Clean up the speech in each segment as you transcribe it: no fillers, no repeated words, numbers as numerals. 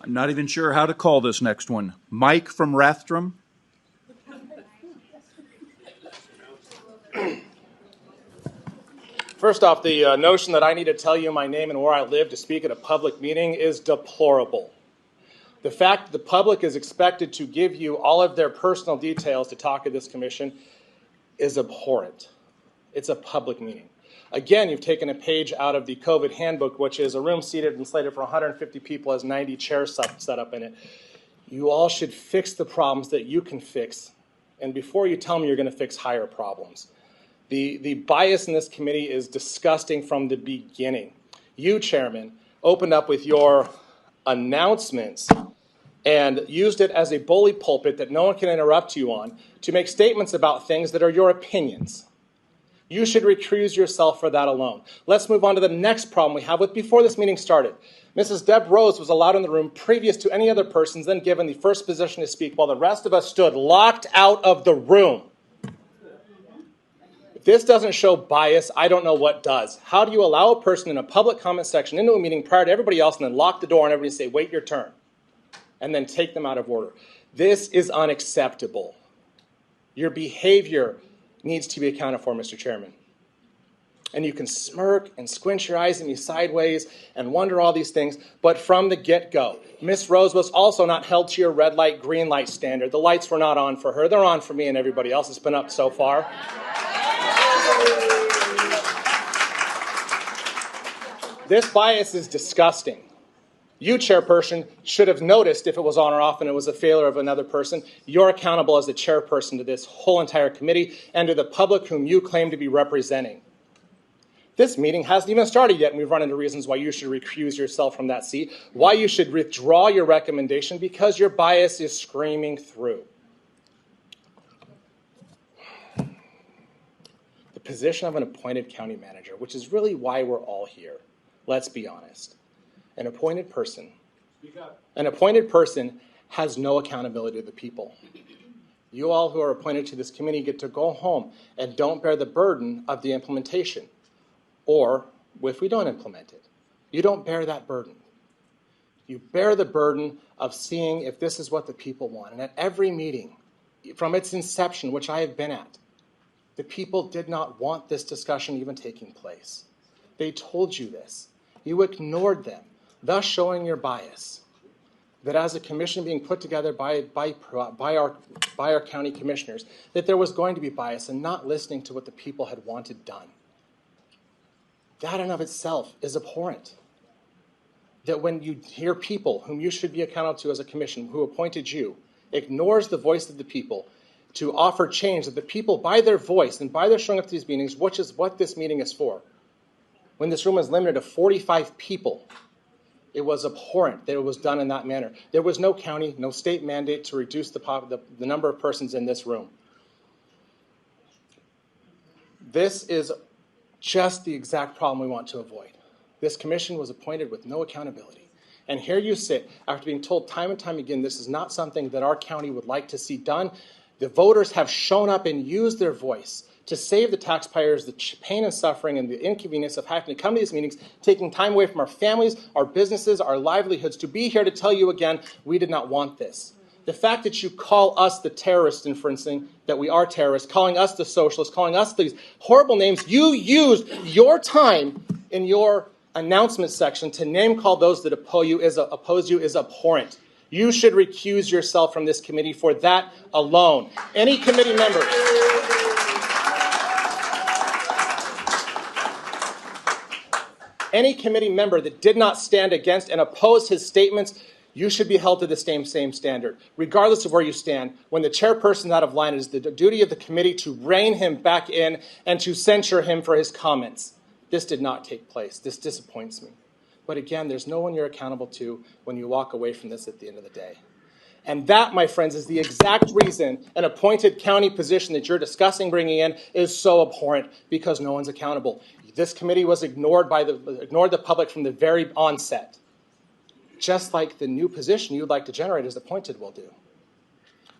I'm not even sure how to call this next one. Mike from Rathdrum. First off, the notion that I need to tell you my name and where I live to speak at a public meeting is deplorable. The fact that the public is expected to give you all of their personal details to talk at this commission is abhorrent. It's a public meeting. Again, you've taken a page out of the COVID handbook, which is a room seated and slated for 150 people, has 90 chairs set up in it. You all should fix the problems that you can fix, and before you tell me you're going to fix higher problems. The bias in this committee is disgusting from the beginning. You, Chairman, opened up with your announcements and used it as a bully pulpit that no one can interrupt you on to make statements about things that are your opinions. You should recuse yourself for that alone. Let's move on to the next problem we have with before this meeting started. Mrs. Deb Rose was allowed in the room previous to any other persons, then given the first position to speak, while the rest of us stood locked out of the room. If this doesn't show bias, I don't know what does. How do you allow a person in a public comment section into a meeting prior to everybody else and then lock the door and everybody say, wait your turn, and then take them out of order? This is unacceptable. Your behavior needs to be accounted for, Mr. Chairman. And you can smirk and squint your eyes at me sideways and wonder all these things, but from the get-go, Miss Rose was also not held to your red light, green light standard. The lights were not on for her. They're on for me and everybody else. It's been up so far. This bias is disgusting. You, chairperson, should have noticed if it was on or off and it was a failure of another person. You're accountable as the chairperson to this whole entire committee and to the public whom you claim to be representing. This meeting hasn't even started yet, and we've run into reasons why you should recuse yourself from that seat, why you should withdraw your recommendation, because your bias is screaming through. The position of an appointed county manager, which is really why we're all here, let's be honest. An appointed person has no accountability to the people. You all who are appointed to this committee get to go home and don't bear the burden of the implementation. Or, if we don't implement it, you don't bear that burden. You bear the burden of seeing if this is what the people want. And at every meeting, from its inception, which I have been at, the people did not want this discussion even taking place. They told you this. You ignored them, thus showing your bias. That as a commission being put together by our county commissioners, that there was going to be bias and not listening to what the people had wanted done. That in of itself is abhorrent. That when you hear people whom you should be accountable to as a commission, who appointed you, ignores the voice of the people to offer change, that the people, by their voice and by their showing up to these meetings, which is what this meeting is for, when this room was limited to 45 people, it was abhorrent that it was done in that manner. There was no county, no state mandate to reduce the number of persons in this room. This is just the exact problem we want to avoid. This commission was appointed with no accountability. And here you sit, after being told time and time again, this is not something that our county would like to see done. The voters have shown up and used their voice to save the taxpayers the pain and suffering and the inconvenience of having to come to these meetings, taking time away from our families, our businesses, our livelihoods, to be here to tell you again, we did not want this. The fact that you call us the terrorists, inferencing that we are terrorists, calling us the socialists, calling us these horrible names, you used your time in your announcement section to name call those that oppose you is abhorrent. You should recuse yourself from this committee for that alone. Any committee member that did not stand against and oppose his statements, you should be held to the same standard, regardless of where you stand. When the chairperson is out of line, it is the duty of the committee to rein him back in and to censure him for his comments. This did not take place. This disappoints me. But again, there's no one you're accountable to when you walk away from this at the end of the day. And that, my friends, is the exact reason an appointed county position that you're discussing bringing in is so abhorrent, because no one's accountable. This committee was ignored the public from the very onset, just like the new position you'd like to generate as appointed will do.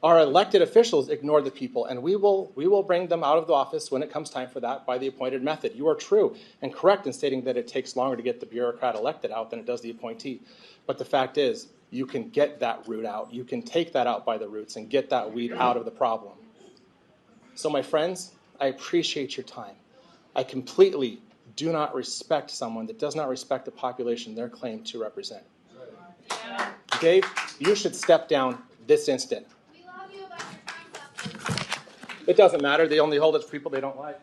Our elected officials ignore the people, and we will bring them out of the office when it comes time for that by the appointed method. You are true and correct in stating that it takes longer to get the bureaucrat elected out than it does the appointee. But the fact is, you can get that root out. You can take that out by the roots and get that weed out of the problem. So my friends, I appreciate your time. I completely do not respect someone that does not respect the population they're claimed to represent. Yeah. Dave, you should step down this instant. We love you, but your time's up. It doesn't matter. They only hold it for people they don't like.